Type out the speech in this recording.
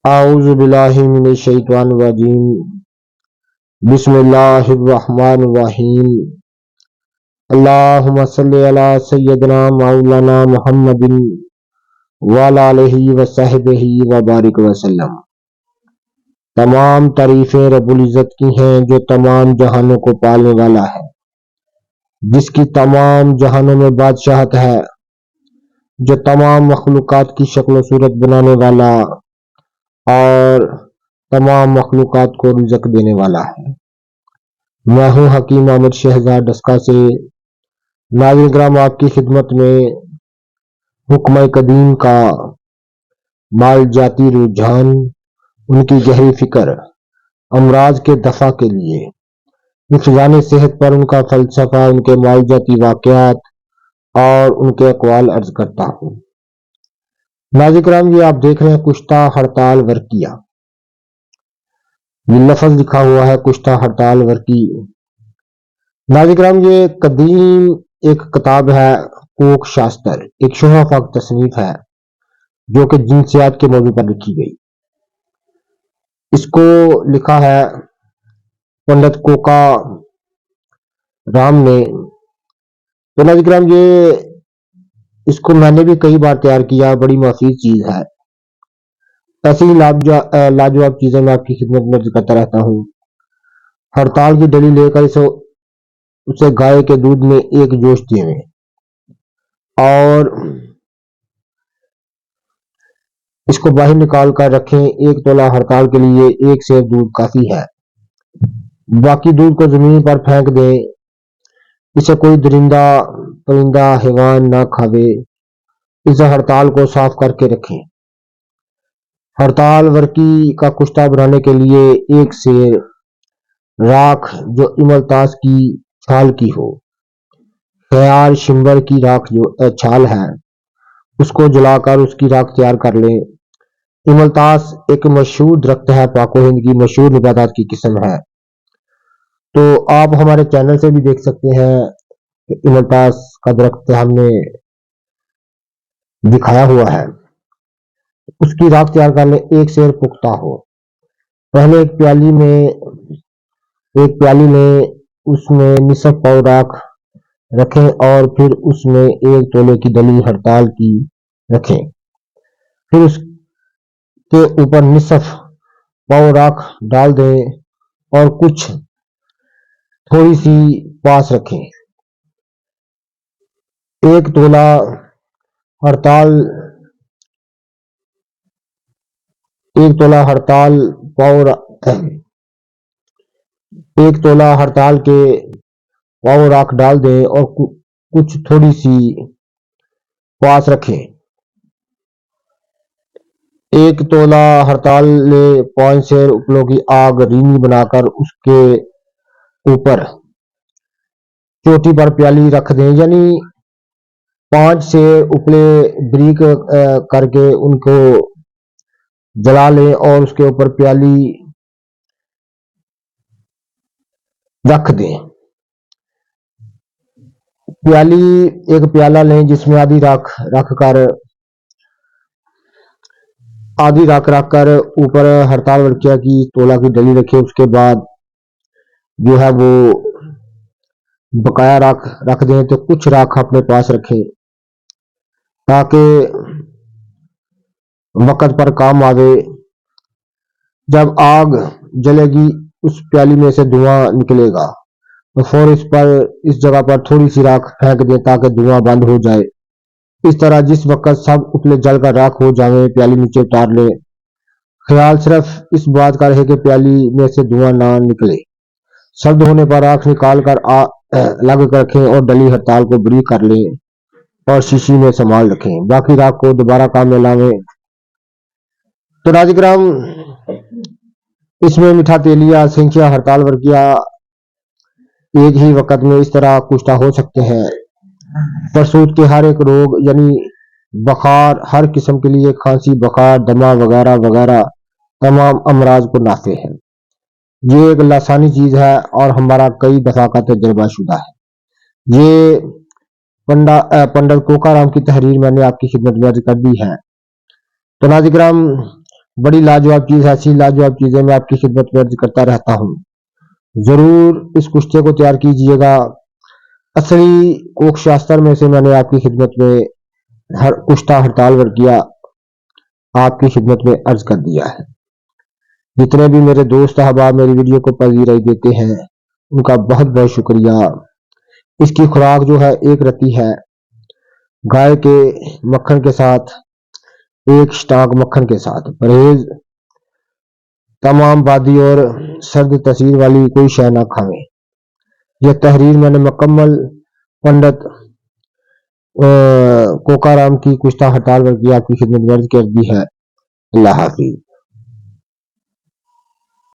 औज़ु बिल्लाहि मिनश शैतानिर रजीम। बिस्मिल्लाहिर रहमानिर रहीम। अल्लाहुम्मा सल्लि अला सय्यिदना मौलाना मुहम्मदिन व अला आलिहि व सहबिही व बारिक वसल्लम। तमाम तारीफें रब्बुल इज़्ज़त की हैं जो तमाम जहानों को पालने वाला है, जिसकी तमाम जहानों में बादशाहत है, जो तमाम मखलूकात की शक्ल सूरत बनाने वाला और तमाम मखलूकात को रिज़्क देने वाला है। मैं हूँ हकीम अहमद शहजाद डस्का से नाज़रीन किराम आपकी खिदमत में हुक्म कदीम का माल जाती रुझान, उनकी गहरी फिक्र, अमराज के दफा के लिए हिफ्ज़ान सेहत पर उनका फलसफा, उनके माल जाती वाक़यात और उनके अक़वाल अर्ज करता हूँ। नाज़रीन किराम ये आप देख रहे हैं कुश्ता हड़ताल वर्किया, ये लफ्ज़ लिखा हुआ है कुश्ता हड़ताल वर्की। नाज़रीन किराम ये कदीम एक किताब है, कोक शास्त्र, एक शोहरा फाक तसनीफ है जो कि जिनसियात के मौजू पर लिखी गई। इसको लिखा है पंडित कोका राम ने। तो नाज़रीन किराम ये इसको मैंने भी कई बार तैयार किया, बड़ी मुफीद चीज है। ऐसी ही लाजवाब चीजें मैं आपकी खिदमत में अर्ज करता रहता हूँ। हड़ताल की डली लेकर उसे गाय के दूध में एक जोश देवें और इसको बाहर निकाल कर रखें। एक तोला हड़ताल के लिए एक सेर दूध काफी है। बाकी दूध को जमीन पर फेंक दें, इसे कोई दरिंदा परिंदा हैवान ना खावे। इस हड़ताल को साफ करके रखें। हड़ताल वर्की का कुश्ता बनाने के लिए एक सेर राख जो इमलतास की छाल की हो, खयाल शिम्बर की राख जो छाल है, उसको जलाकर उसकी राख तैयार कर लें। इमलतास एक मशहूर दरख्त है, पाको हिंद की मशहूर नबातात की किस्म है। तो आप हमारे चैनल से भी देख सकते हैं कि इमलतास का दरख्त हमने दिखाया हुआ है। उसकी राख तैयार कर लें, एक सेर पुख्ता हो। पहले एक प्याली में उसमें निसफ पाव राख रखें और फिर उसमें एक तोले की डली हड़ताल की रखें। फिर उसके ऊपर निसफ पाव राख डाल दें और कुछ थोड़ी सी पास रखें। एक तोला हड़ताल के पाव राख डाल दें और कुछ थोड़ी सी पास रखें। एक तोला हड़ताल ले 5 सेर उपलों की आग रीनी बनाकर उसके ऊपर चोटी पर प्याली रख दें, यानी 5 सेर उपले ब्रीक करके उनको जला लें और उसके ऊपर प्याली रख दें। एक प्याला लें जिसमें आधी राख रखकर ऊपर हड़ताल वर्किया की तोला की डली रखें। उसके बाद जो है वो बकाया राख रख दें। तो कुछ राख अपने पास रखें ताकि वक़्त पर काम आवे। जब आग जलेगी उस प्याली में से धुआं निकलेगा तो फौरन इस जगह पर थोड़ी सी राख फेंक दें ताकि धुआं बंद हो जाए। इस तरह जिस वक्त सब उपले जलकर राख हो जाए, प्याली नीचे उतार ले। ख्याल सिर्फ इस बात का रहे कि प्याली में से धुआं ना निकले। सर्द होने पर राख निकाल कर अलग कर रखें और डली हड़ताल को ब्रीक कर लें और शीशी में संभाल रखें। बाकी राख को दोबारा काम में लावें। तो नाज़रीन किराम इसमें मीठा तेलिया संख्या हड़ताल वर्किया एक ही वक्त में इस तरह कुश्ता हो सकते हैं। परसूत के हर एक रोग यानी बुखार, हर किस्म के लिए खांसी, बुखार, दमा वगैरह वगैरह तमाम अमराज को नाफे है। ये एक लासानी चीज है और हमारा कई दफा का तजर्बा शुदा है। ये पंडित कोका राम की तहरीर मैंने आपकी खिदमत में अर्ज कर दी है। तो नाज़रीन किराम बड़ी लाजवाब चीज, ऐसी लाजवाब चीजें मैं आपकी खिदमत में अर्ज करता रहता हूँ। जरूर इस कुश्ते को तैयार कीजिएगा। असली कोक शास्त्र में से मैंने आपकी खिदमत में हर कुश्ता हड़ताल वर्किया आपकी खिदमत में अर्ज कर दिया है। जितने भी मेरे दोस्त अहबाब मेरी वीडियो को पजीराई देते हैं उनका बहुत बहुत शुक्रिया। इसकी खुराक जो है एक रत्ती है गाय के मक्खन के साथ, एक स्टाक मक्खन के साथ। परहेज तमाम बादी और सर्द तसीर वाली कोई शय ना खावें। यह तहरीर मैंने मुकम्मल पंडित कोकाराम की कुश्ता हड़ताल वर्किया आपकी खिदमत में अर्ज कर दी है। अल्लाह हाफिज।